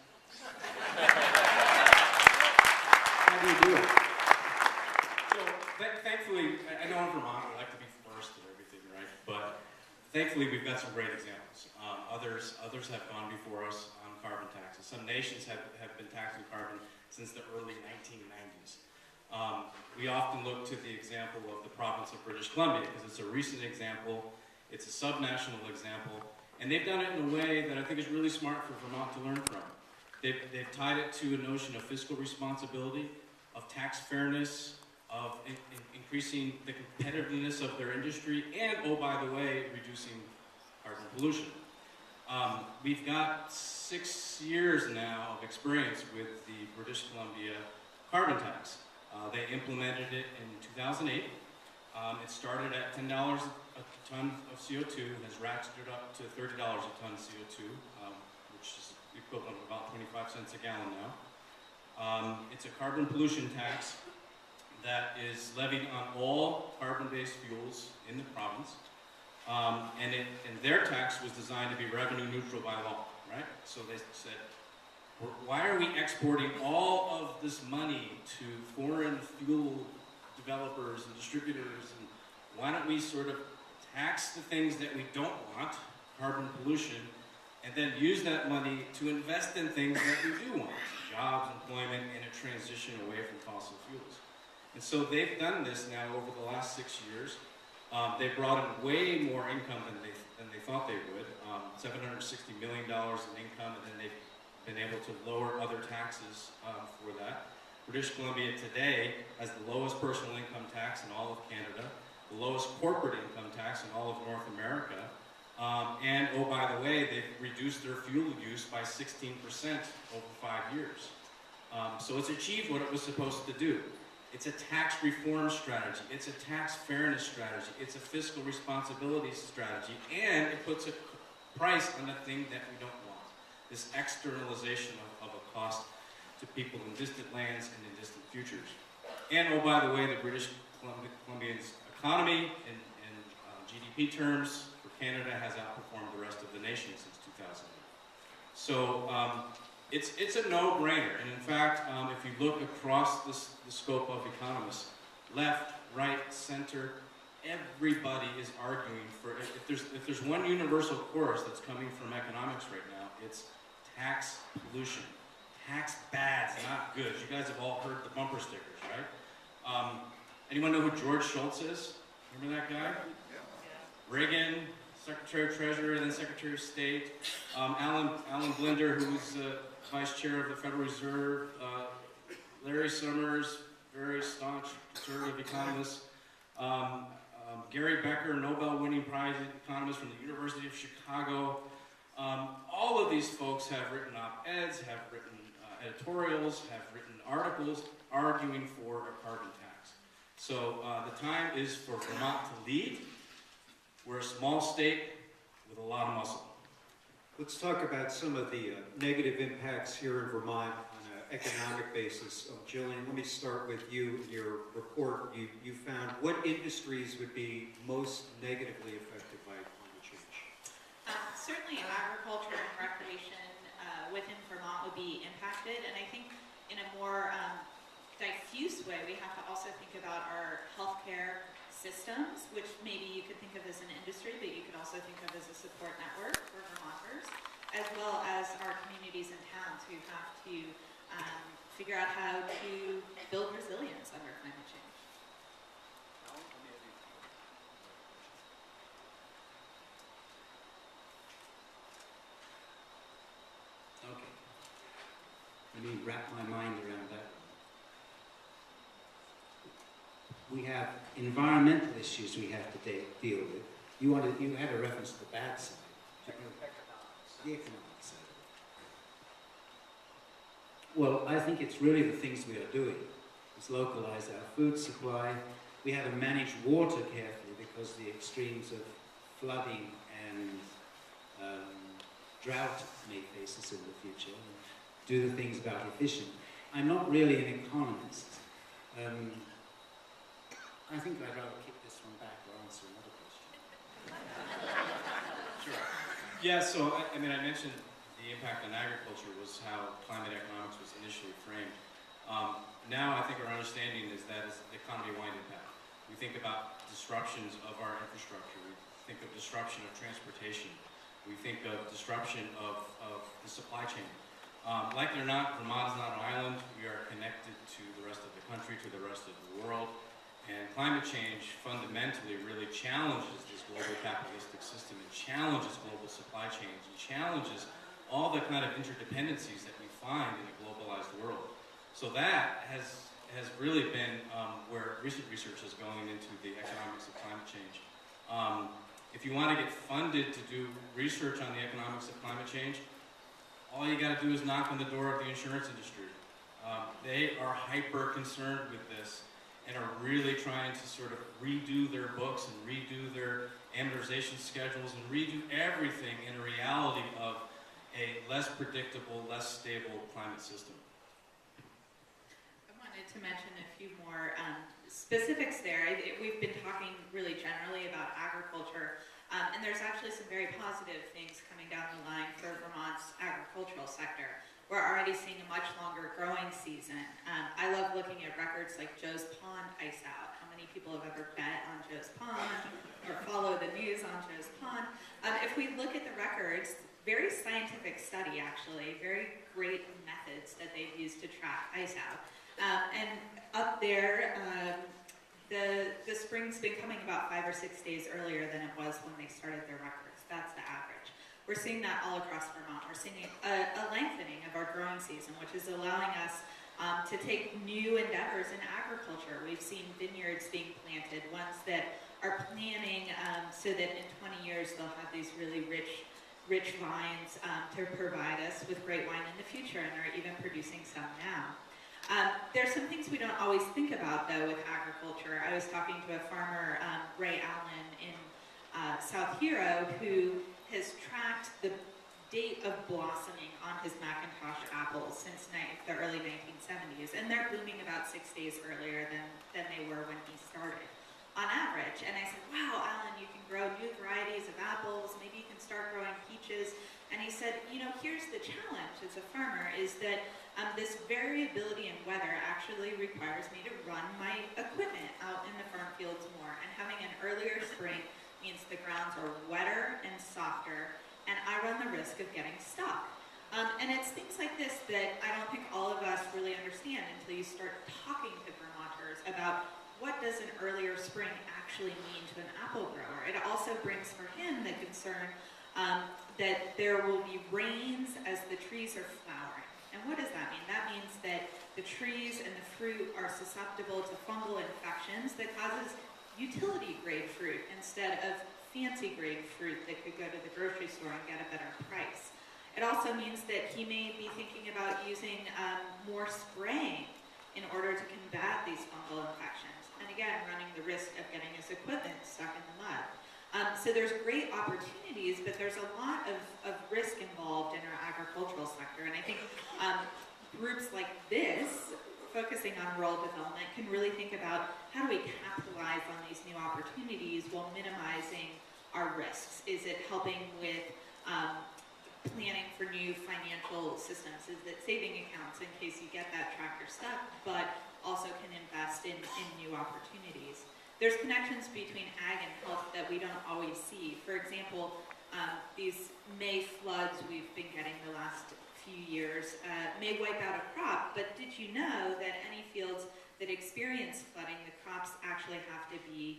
How do you do it? So, thankfully, I know in Vermont we like to be first and everything, right? But thankfully, we've got some great examples. Others have gone before us on carbon taxes. Some nations have been taxing carbon since the early 1990s. We often look to the example of the province of British Columbia because it's a recent example, it's a subnational example, and they've done it in a way that I think is really smart for Vermont to learn from. They've tied it to a notion of fiscal responsibility, of tax fairness, of increasing the competitiveness of their industry, and, oh, by the way, reducing carbon pollution. We've got 6 years now of experience with the British Columbia carbon tax. They implemented it in 2008. It started at $10 a ton of CO2 and has ratcheted up to $30 a ton of CO2, which is the equivalent of about 25 cents a gallon now. It's a carbon pollution tax that is levied on all carbon-based fuels in the province. And their tax was designed to be revenue neutral by law, right? So they said, why are we exporting all of this money to foreign fuel developers and distributors? And why don't we sort of tax the things that we don't want, carbon pollution, and then use that money to invest in things that we do want, jobs, employment, and a transition away from fossil fuels. And so they've done this now over the last 6 years. They brought in way more income than they thought they would, $760 million in income, and then they've been able to lower other taxes for that. British Columbia today has the lowest personal income tax in all of Canada, the lowest corporate income tax in all of North America, and, oh, by the way, they've reduced their fuel use by 16% over 5 years. So it's achieved what it was supposed to do. It's a tax reform strategy. It's a tax fairness strategy. It's a fiscal responsibility strategy. And it puts a price on the thing that we don't want. This externalization of a cost to people in distant lands and in distant futures. And oh, by the way, the British Columbia's economy in GDP terms for Canada has outperformed the rest of the nation since 2008. So it's a no-brainer. And in fact, if you look across the scope of economists, left, right, center, everybody is arguing for, if there's one universal chorus that's coming from economics right now, it's tax pollution. Tax bad's not good. You guys have all heard the bumper stickers, right? Anyone know who George Shultz is? Remember that guy? Reagan, Secretary of Treasury, and then Secretary of State. Alan Blinder, who was Vice Chair of the Federal Reserve. Larry Summers, very staunch conservative economist. Gary Becker, Nobel-winning prize economist from the University of Chicago. All of these folks have written op-eds, have written editorials, have written articles arguing for a carbon tax. So the time is for Vermont to lead. We're a small state with a lot of muscle. Let's talk about some of the negative impacts here in Vermont on an economic basis. Jillian, let me start with you. In your report, you found what industries would be most negatively affected by climate change? Certainly agriculture and recreation within Vermont would be impacted, and I think in a more diffuse way, we have to also think about our healthcare systems, which maybe you could think of as an industry, but you could also think of as a support network for Vermonters, as well as our communities and towns who have to figure out how to build resilience under climate change. Okay. Let me wrap my mind around that. We have environmental issues we have to deal with. You had a reference to the bad side. The economic side. Well, I think it's really the things we are doing. It's localize our food supply. We have to manage water carefully because the extremes of flooding and drought may face us in the future. And do the things about efficient. I'm not really an economist. I think I'd rather kick this one back or answer another question. Sure. Yeah, so I mean, I mentioned the impact on agriculture was how climate economics was initially framed. Now I think our understanding is that it's the economy-wide impact. We think about disruptions of our infrastructure. We think of disruption of transportation. We think of disruption of the supply chain. Like it or not, Vermont is not an island. We are connected to the rest of the country, to the rest of the world. And climate change fundamentally really challenges this global capitalistic system. It challenges global supply chains. It challenges all the kind of interdependencies that we find in a globalized world. So that has really been where recent research is going into the economics of climate change. If you want to get funded to do research on the economics of climate change, all you got to do is knock on the door of the insurance industry. They are hyper concerned with this and are really trying to sort of redo their books and redo their amortization schedules and redo everything in a reality of a less predictable, less stable climate system. I wanted to mention a few more specifics there. We've been talking really generally about agriculture, and there's actually some very positive things coming down the line for Vermont's agricultural sector. We're already seeing a much longer growing season. I love looking at records like Joe's Pond ice out. How many people have ever bet on Joe's Pond or follow the news on Joe's Pond? If we look at the records, very scientific study actually, very great methods that they've used to track ice out. And up there, the spring's been coming about 5 or 6 days earlier than it was when they started their records. That's the average. We're seeing that all across Vermont. We're seeing a lengthening of our growing season, which is allowing us to take new endeavors in agriculture. We've seen vineyards being planted, ones that are planning so that in 20 years they'll have these really rich vines to provide us with great wine in the future, and are even producing some now. There's some things we don't always think about, though, with agriculture. I was talking to a farmer, Ray Allen, in South Hero, who has tracked the date of blossoming on his Macintosh apples since the early 1970s, and they're blooming about 6 days earlier than they were when he started, on average. And I said, wow, Alan, you can grow new varieties of apples, maybe you can start growing peaches. And he said, you know, here's the challenge as a farmer, is that this variability in weather actually requires me to run my equipment out in the farm fields more, and having an earlier spring means the grounds are wetter and softer, and I run the risk of getting stuck. And it's things like this that I don't think all of us really understand until you start talking to Vermonters about what does an earlier spring actually mean to an apple grower. It also brings for him the concern that there will be rains as the trees are flowering. And what does that mean? That means that the trees and the fruit are susceptible to fungal infections that causes utility grade fruit instead of fancy grade fruit that could go to the grocery store and get a better price. It also means that he may be thinking about using more spraying in order to combat these fungal infections. And again, running the risk of getting his equipment stuck in the mud. So there's great opportunities, but there's a lot of risk involved in our agricultural sector. And I think groups like this, focusing on rural development, can really think about how do we capitalize on these new opportunities while minimizing our risks. Is it helping with planning for new financial systems? Is it saving accounts in case you get that tractor stuck, but also can invest in new opportunities? There's connections between ag and health that we don't always see. For example, these May floods we've been getting the last few years may wipe out a crop, but did you know that any fields that experience flooding, the crops actually have to be,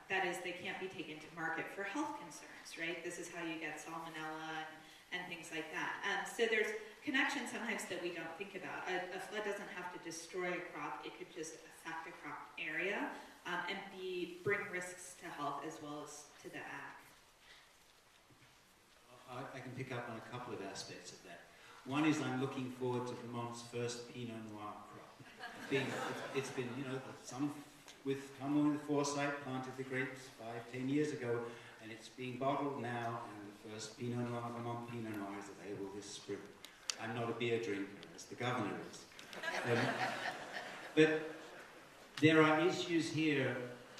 that is, they can't be taken to market for health concerns, right? This is how you get salmonella and things like that. So there's connections sometimes that we don't think about. A flood doesn't have to destroy a crop, it could just affect a crop area and bring risks to health as well as to the ag. I can pick up on a couple of aspects of that. One is I'm looking forward to Vermont's first Pinot Noir crop. It's been, you know, some come with foresight, planted the grapes 5-10 years ago, and it's being bottled now, and the first Pinot Noir, Vermont Pinot Noir, is available this spring. I'm not a beer drinker, as the governor is. But there are issues here.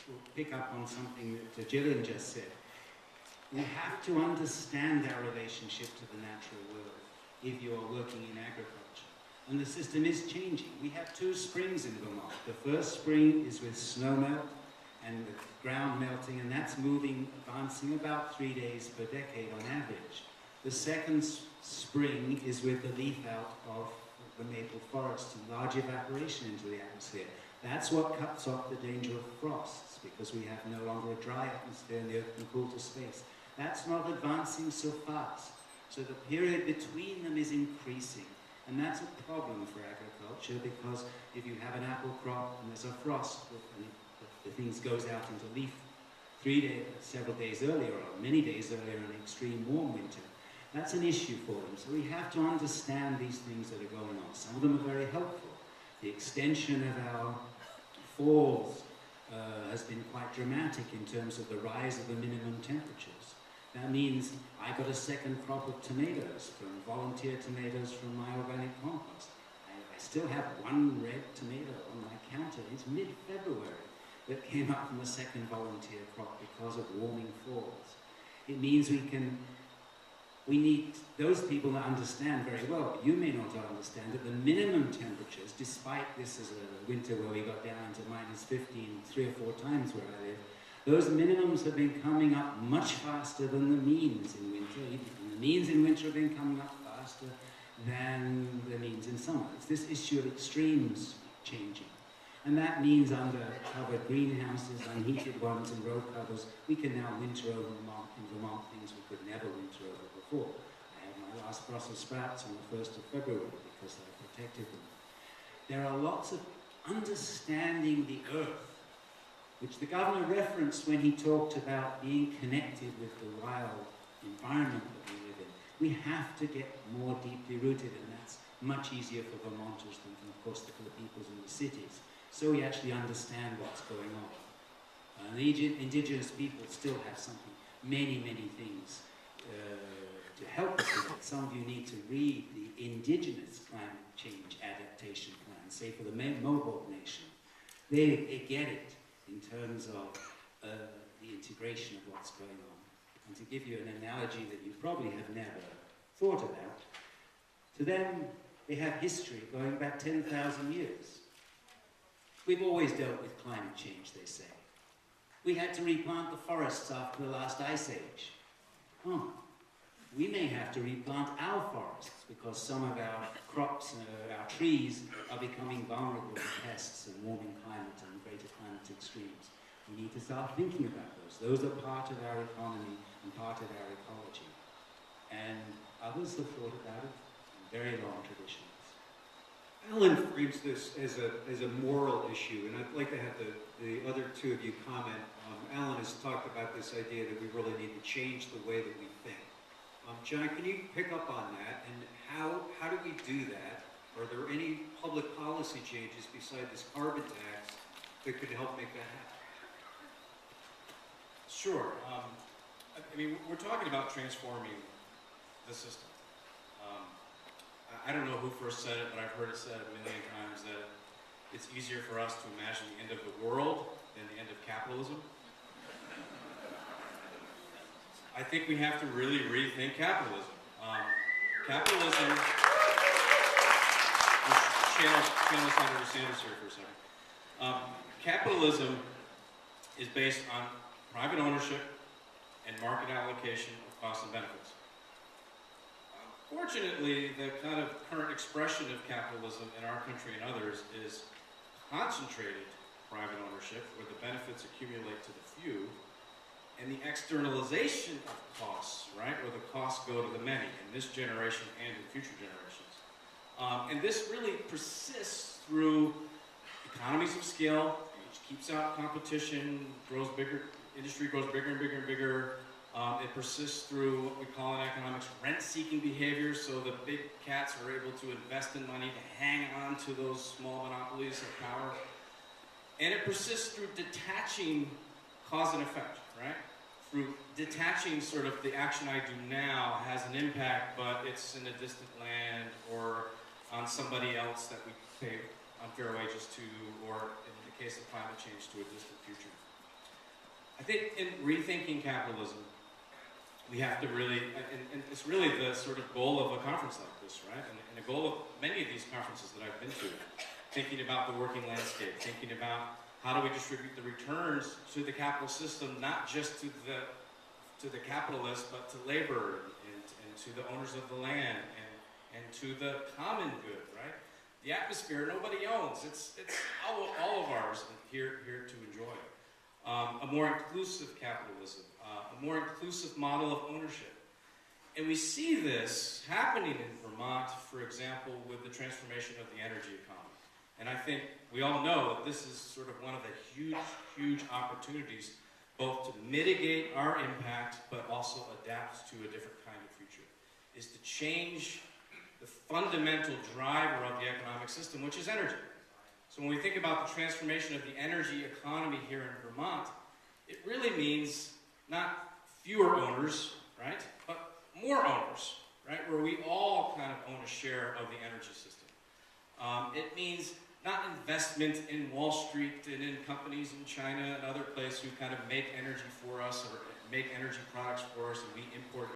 We'll pick up on something that Gillian just said. We have to understand our relationship to the natural world if you are working in agriculture. And the system is changing. We have 2 springs in Vermont. The first spring is with snow melt and the ground melting, and that's advancing about 3 days per decade on average. The second spring is with the leaf out of the maple forest and large evaporation into the atmosphere. That's what cuts off the danger of frosts, because we have no longer a dry atmosphere and the earth can cool to space. That's not advancing so fast. So the period between them is increasing. And that's a problem for agriculture, because if you have an apple crop and there's a frost, and the thing goes out into leaf several days earlier, or many days earlier in an extreme warm winter, that's an issue for them. So we have to understand these things that are going on. Some of them are very helpful. The extension of our falls has been quite dramatic in terms of the rise of the minimum temperatures. That means I got a second crop of tomatoes from volunteer tomatoes from my organic compost. I still have 1 red tomato on my counter. It's mid-February that came up from a second volunteer crop because of warming falls. It means we need those people to understand very well, but you may not understand that the minimum temperatures, despite this as a winter where we got down to -15 3 or 4 times where I live, those minimums have been coming up much faster than the means in winter. And the means in winter have been coming up faster than the means in summer. It's this issue of extremes changing. And that means under covered greenhouses, unheated ones, and row covers, we can now winter over in Vermont things we could never winter over before. I had my last Brussels sprouts on the 1st of February because I protected them. There are lots of understanding the earth, which the governor referenced when he talked about being connected with the wild environment that we live in. We have to get more deeply rooted, and that's much easier for Vermonters than, of course, for the peoples in the cities. So we actually understand what's going on. And the indigenous people still have something, many, many things to help us with it. Some of you need to read the Indigenous Climate Change Adaptation Plan, say for the Mohawk Nation. They get it in terms of the integration of what's going on. And to give you an analogy that you probably have never thought about, to them, they have history going back 10,000 years. We've always dealt with climate change, they say. We had to replant the forests after the last ice age. We may have to replant our forests because some of our crops and our trees are becoming vulnerable to pests and warming climate and greater climate extremes. We need to start thinking about those. Those are part of our economy and part of our ecology. And others have thought about it in very long traditions. Alan frames this as a moral issue, and I'd like to have the other two of you comment. Alan has talked about this idea that we really need to change the way that we think. John, can you pick up on that, and how do we do that? Are there any public policy changes beside this carbon tax that could help make that happen? Sure. I mean, we're talking about transforming the system. I don't know who first said it, but I've heard it said a million times that it's easier for us to imagine the end of the world than the end of capitalism. I think we have to really rethink capitalism. Capitalism, channel Senator Sanders here for a second. Capitalism is based on private ownership and market allocation of costs and benefits. Fortunately, the kind of current expression of capitalism in our country and others is concentrated private ownership, where the benefits accumulate to the few, and the externalization of costs, right, where the costs go to the many, in this generation and in future generations. And this really persists through economies of scale, which keeps out competition, grows bigger, industry grows bigger and bigger and bigger. It persists through what we call in economics rent-seeking behavior, so the big cats are able to invest in money to hang on to those small monopolies of power. And it persists through detaching cause and effect, right? Through detaching sort of the action I do now has an impact, but it's in a distant land or on somebody else that we pay unfair wages to, or in the case of climate change, to a distant future. I think in rethinking capitalism, we have to really, and it's really the sort of goal of a conference like this, right? And the goal of many of these conferences that I've been to, thinking about the working landscape, thinking about how do we distribute the returns to the capital system, not just to the capitalists, but to labor and to the owners of the land and to the common good, right? The atmosphere nobody owns. It's all of ours here to enjoy. A more inclusive capitalism, a more inclusive model of ownership. And we see this happening in Vermont, for example, with the transformation of the energy economy. And I think we all know that this is sort of one of the huge, huge opportunities, both to mitigate our impact, but also adapt to a different kind of future, is to change the fundamental driver of the economic system, which is energy. So when we think about the transformation of the energy economy here in Vermont, it really means not fewer owners, right, but more owners, right, where we all kind of own a share of the energy system. It means not investment in Wall Street and in companies in China and other places who kind of make energy for us or make energy products for us and we import